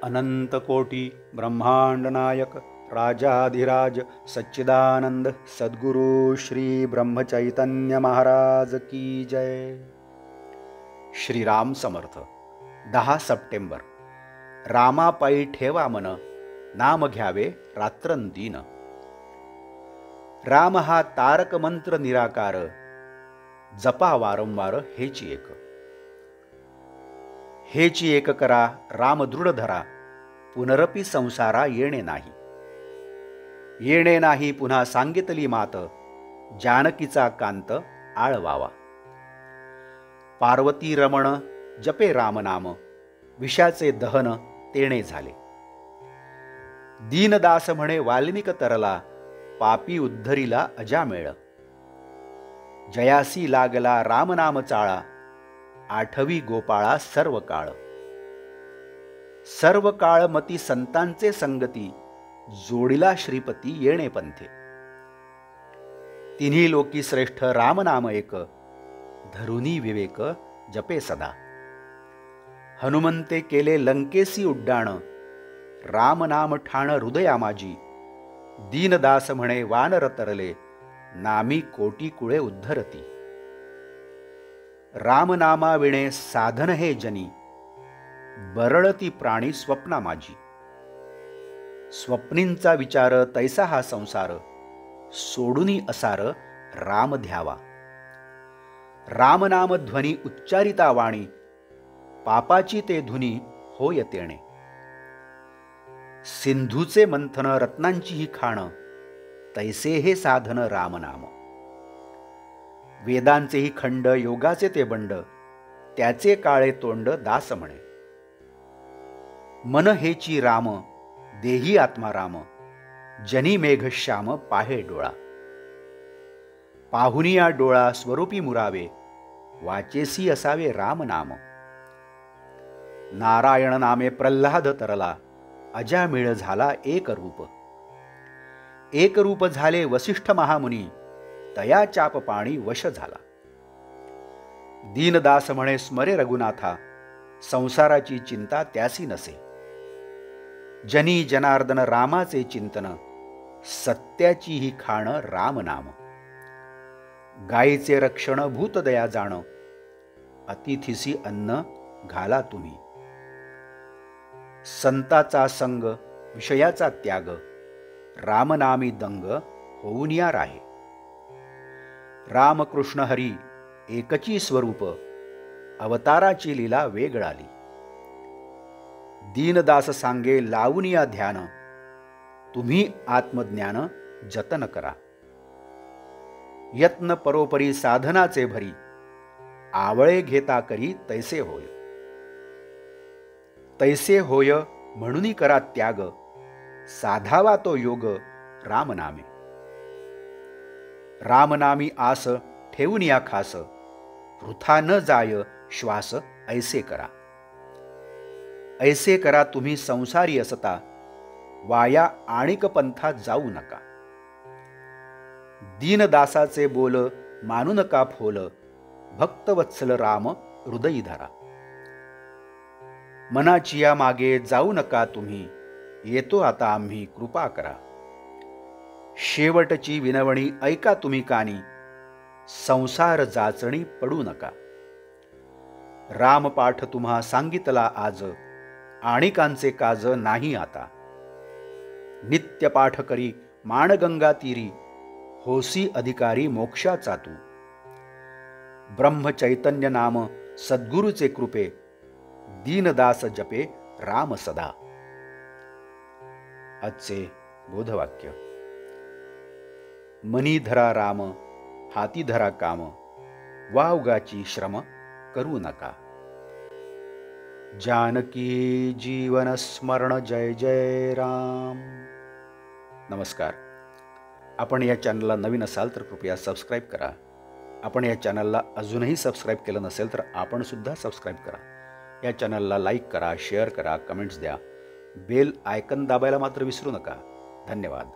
अनंत कोटी ब्रह्मांड नायक राजाधिराज सच्चिदानंद सद्गुरु श्री ब्रह्मचैतन्य महाराज की जय। श्रीराम समर्थ। 10 सप्टेंबर। रामापायी ठेवा मन, नाम घ्यावे रात्रंदिन। राम हा तारक मंत्र निराकार, जपा वारंवार हेची एक करा राम दृढ धरा, पुनरपि संसारा येणे नाही पुन्हा सांगितली मात, जानकीचा कांत आळवावा। पार्वती रमण जपे रामनाम, विषाचे दहन तेणे झाले। दीनदास म्हणे वाल्मिक तरला, पापी उद्धरिला अजामेळ। जयासी लागला रामनाम चाळा, आठवी गोपाळा सर्व काळ मती संतांचे संगती, जोडिला श्रीपती येणे पंथे। तिन्ही लोकी श्रेष्ठ रामनाम एक, धरुनी विवेक जपे सदा। हनुमंते केले लंकेसी उड्डाण, रामनाम ठाण हृदया माझी। दीनदास म्हणे वानर तरले, नामी कोटी कुळे उद्धरती। रामनामाविणे साधन हे जनी, बरळती प्राणी स्वप्ना माझी। स्वप्नींचा विचार तैसा हा संसार, सोडूनी असार राम ध्यावा। रामनाम ध्वनी उच्चारिता वाणी, पापाची ते धुनी होय तेणे। सिंधूचे मंथन रत्नांची ही खाण, तैसे हे साधन रामनाम। वेदांचेही खंड योगाचे ते बंड, त्याचे काळे तोंड दास म्हणे। मन हेची राम देही आत्मा राम, जनी मेघश्याम पाहे डोळा। पाहुनिया डोळा स्वरूपी मुरावे, वाचेसी असावे रामनाम। नारायण नामे प्रल्हाद तरला, अजामिळ झाला एक रूप झाले वसिष्ठ महामुनी, तया चाप पाणी वश झाला। दीनदास म्हणे स्मरे रघुनाथा, संसाराची चिंता त्यासी नसे। जनी जनार्दन रामाचे चिंतन, सत्याची ही खाण रामनाम। गायीचे रक्षण भूतदया जाण, अतिथीसी अन्न घाला तुम्ही। संताचा संग विषयाचा त्याग, रामनामी दंग होऊन या राहे। रामकृष्ण हरी एकची स्वरूप, अवताराची लीला वेगळाली। दीनदास सांगे लावून या ध्यान, तुम्ही आत्मज्ञान जतन करा। यत्न परोपरी साधनाचे भरी, आवळे घेता करी तैसे होय म्हणून करा त्याग, साधावा तो योग रामनामे। रामनामी आस ठेवून या खास, वृथा न जाय श्वास ऐसे करा तुम्ही संसारी असता, वाया आणिक पंथात जाऊ नका। दीनदासाचे बोल मानू नका फोल, भक्तवत्सल राम हृदयी धरा। मनाचिया मागे जाऊ नका तुम्ही, येतो आता आम्ही कृपा करा। शेवटची विनवणी ऐका तुम्ही कानी, संसार जाचणी पडू नका। रामपाठ तुम्हा सांगितला आज, आणिकांचे काज नाही आता। नित्य पाठ करी माणगंगा तीरी, होसी अधिकारी मोक्षाचा तू। ब्रह्मचैतन्य नाम सद्गुरूचे कृपे, दीनदास जपे राम सदा। आजचे बोधवाक्य। मनी धरा राम, हाती धरा काम, वावगाची श्रम करू नका। जानकी जीवन स्मरण जय जय राम। नमस्कार। आपण या चॅनलला नवीन असाल तर कृपया सबस्क्राईब करा। आपण या चॅनलला अजूनही सबस्क्राईब केलं नसेल तर आपण सुद्धा सबस्क्राईब करा। या चॅनलला लाईक करा, शेअर करा, कमेंट्स द्या। बेल आयकन दाबायला मात्र विसरू नका। धन्यवाद।